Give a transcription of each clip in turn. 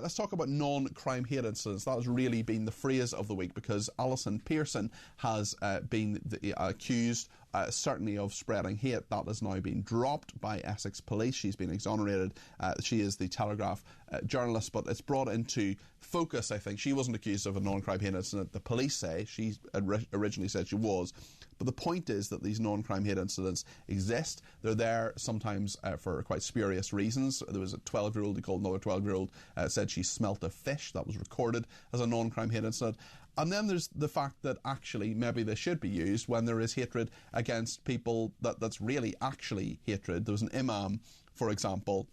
Let's talk about non-crime hate incidents. That has really been the phrase of the week, because Alison Pearson has been accused, certainly, of spreading hate. That has now been dropped by Essex Police. She's been exonerated. She is the Telegraph journalist, but it's brought into focus, I think. She wasn't accused of a non-crime hate incident. The police say she originally said she was. But the point is that these non-crime hate incidents exist. They're there sometimes for quite spurious reasons. There was a 12-year-old who called another 12-year-old, said she smelt a fish. That was recorded as a non-crime hate incident. And then there's the fact that actually maybe they should be used when there is hatred against people that's really actually hatred. There was an imam, for example,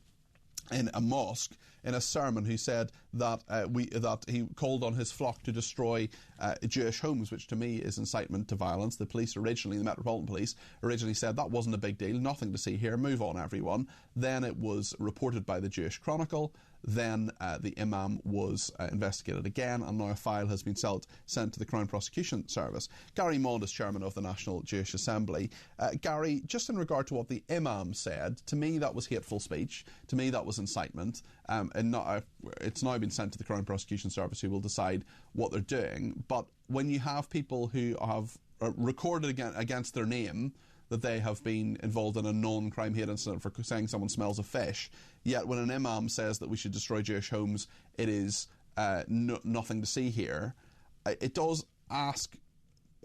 in a mosque, in a sermon, who said that he called on his flock to destroy Jewish homes, which to me is incitement to violence. The police originally, the Metropolitan Police, originally said that wasn't a big deal, nothing to see here, move on everyone. Then it was reported by the Jewish Chronicle. Then the imam was investigated again, and now a file has been sent to the Crown Prosecution Service. Gary Mond is chairman of the National Jewish Assembly. Gary, just in regard to what the imam said, to me that was hateful speech. To me that was incitement. It's now been sent to the Crown Prosecution Service, who will decide what they're doing. But when you have people who have recorded against their name that they have been involved in a non-crime hate incident for saying someone smells a fish, yet when an imam says that we should destroy Jewish homes, it is nothing to see here, it does ask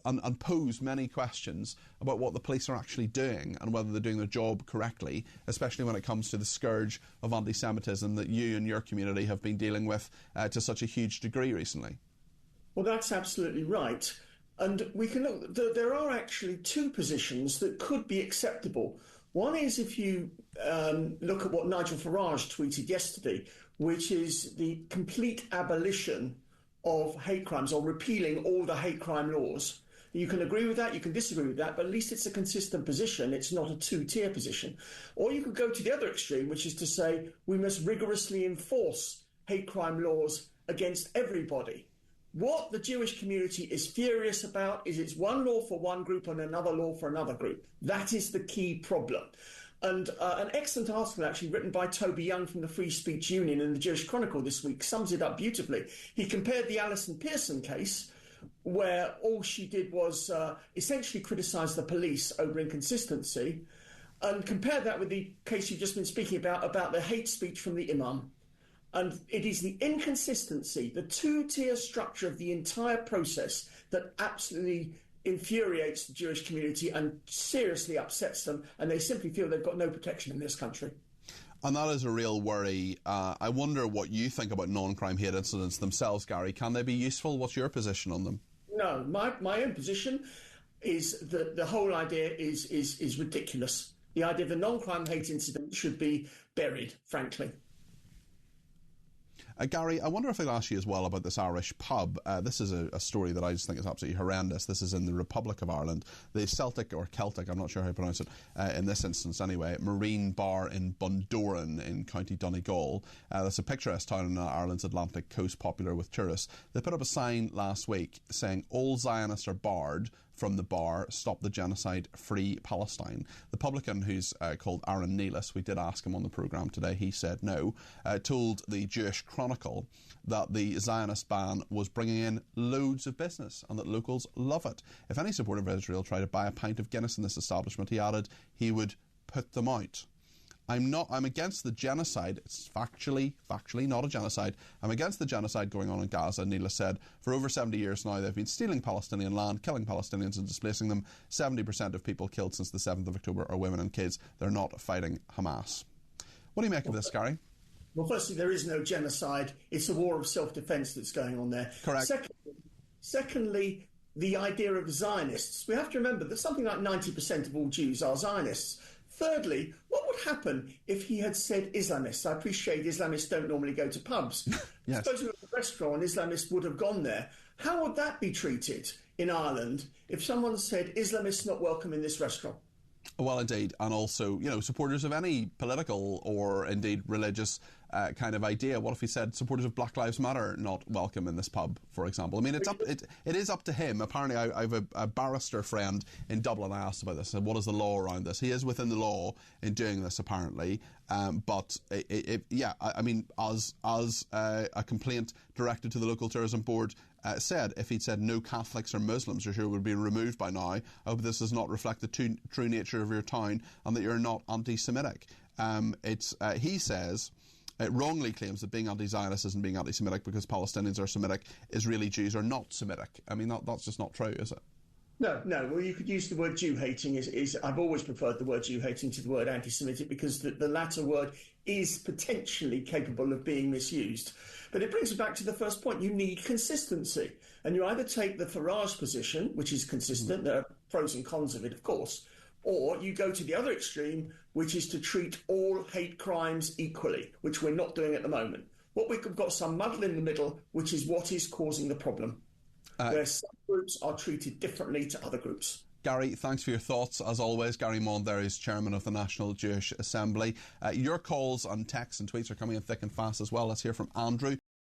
and pose many questions about what the police are actually doing and whether they're doing their job correctly, especially when it comes to the scourge of anti-Semitism that you and your community have been dealing with to such a huge degree recently. Well, that's absolutely right. And we can look, there are actually two positions that could be acceptable. One is if you look at what Nigel Farage tweeted yesterday, which is the complete abolition of hate crimes, or repealing all the hate crime laws. You can agree with that, you can disagree with that, but at least it's a consistent position. It's not a two-tier position. Or you could go to the other extreme, which is to say we must rigorously enforce hate crime laws against everybody. What the Jewish community is furious about is it's one law for one group and another law for another group. That is the key problem. And an excellent article actually written by Toby Young from the Free Speech Union in the Jewish Chronicle this week sums it up beautifully. He compared the Alison Pearson case, where all she did was essentially criticise the police over inconsistency, and compared that with the case you've just been speaking about the hate speech from the imam. And it is the inconsistency, the two-tier structure of the entire process that absolutely infuriates the Jewish community and seriously upsets them, and they simply feel they've got no protection in this country. And that is a real worry. I wonder what you think about non-crime hate incidents themselves, Gary. Can they be useful? What's your position on them? No, my own position is that the whole idea is ridiculous. The idea of a non-crime hate incident should be buried, frankly. Gary, I wonder if I'd ask you as well about this Irish pub. This is a story that I just think is absolutely horrendous. This is in the Republic of Ireland. The Celtic, or Celtic, I'm not sure how to pronounce it, in this instance anyway, Marine Bar in Bundoran in County Donegal. That's a picturesque town on Ireland's Atlantic coast, popular with tourists. They put up a sign last week saying, "All Zionists are barred from the bar, stop the genocide, free Palestine." The publican, who's called Aaron Neelis, we did ask him on the programme today, he said no, told the Jewish Chronicle that the Zionist ban was bringing in loads of business and that locals love it. If any supporter of Israel tried to buy a pint of Guinness in this establishment, he added, he would put them out. I'm against the genocide. It's factually not a genocide. I'm against the genocide going on in Gaza, Neela said. For over 70 years now, they've been stealing Palestinian land, killing Palestinians and displacing them. 70% of people killed since the 7th of October are women and kids. They're not fighting Hamas. What do you make of this, Gary? Well, firstly, there is no genocide. It's a war of self-defence that's going on there. Correct. Secondly, the idea of Zionists. We have to remember that something like 90% of all Jews are Zionists. Thirdly, what would happen if he had said Islamists? I appreciate Islamists don't normally go to pubs. Yes. Suppose we were at a restaurant and Islamists would have gone there. How would that be treated in Ireland if someone said Islamists not welcome in this restaurant? Well, indeed, and also, supporters of any political or indeed religious kind of idea? What if he said supporters of Black Lives Matter not welcome in this pub, for example? I mean, it is up to him. Apparently, I have a barrister friend in Dublin. I asked about this. I said, what is the law around this? He is within the law in doing this, apparently. But I mean, as a complaint directed to the local tourism board said, if he'd said no Catholics or Muslims, you're sure it would be removed by now. I hope this does not reflect the true nature of your town and that you're not anti-Semitic. He says. It wrongly claims that being anti-Zionist isn't being anti-Semitic because Palestinians are Semitic, Israeli Jews are not Semitic. I mean, that's just not true, is it? No. Well, you could use the word Jew-hating. I've always preferred the word Jew-hating to the word anti-Semitic because the latter word is potentially capable of being misused. But it brings us back to the first point. You need consistency. And you either take the Farage position, which is consistent, there are pros and cons of it, of course, or you go to the other extreme, which is to treat all hate crimes equally, which we're not doing at the moment. What we've got some muddle in the middle, which is what is causing the problem, where some groups are treated differently to other groups. Gary, thanks for your thoughts. As always, Gary Mond there is Chairman of the National Jewish Assembly. Your calls and texts and tweets are coming in thick and fast as well. Let's hear from Andrew.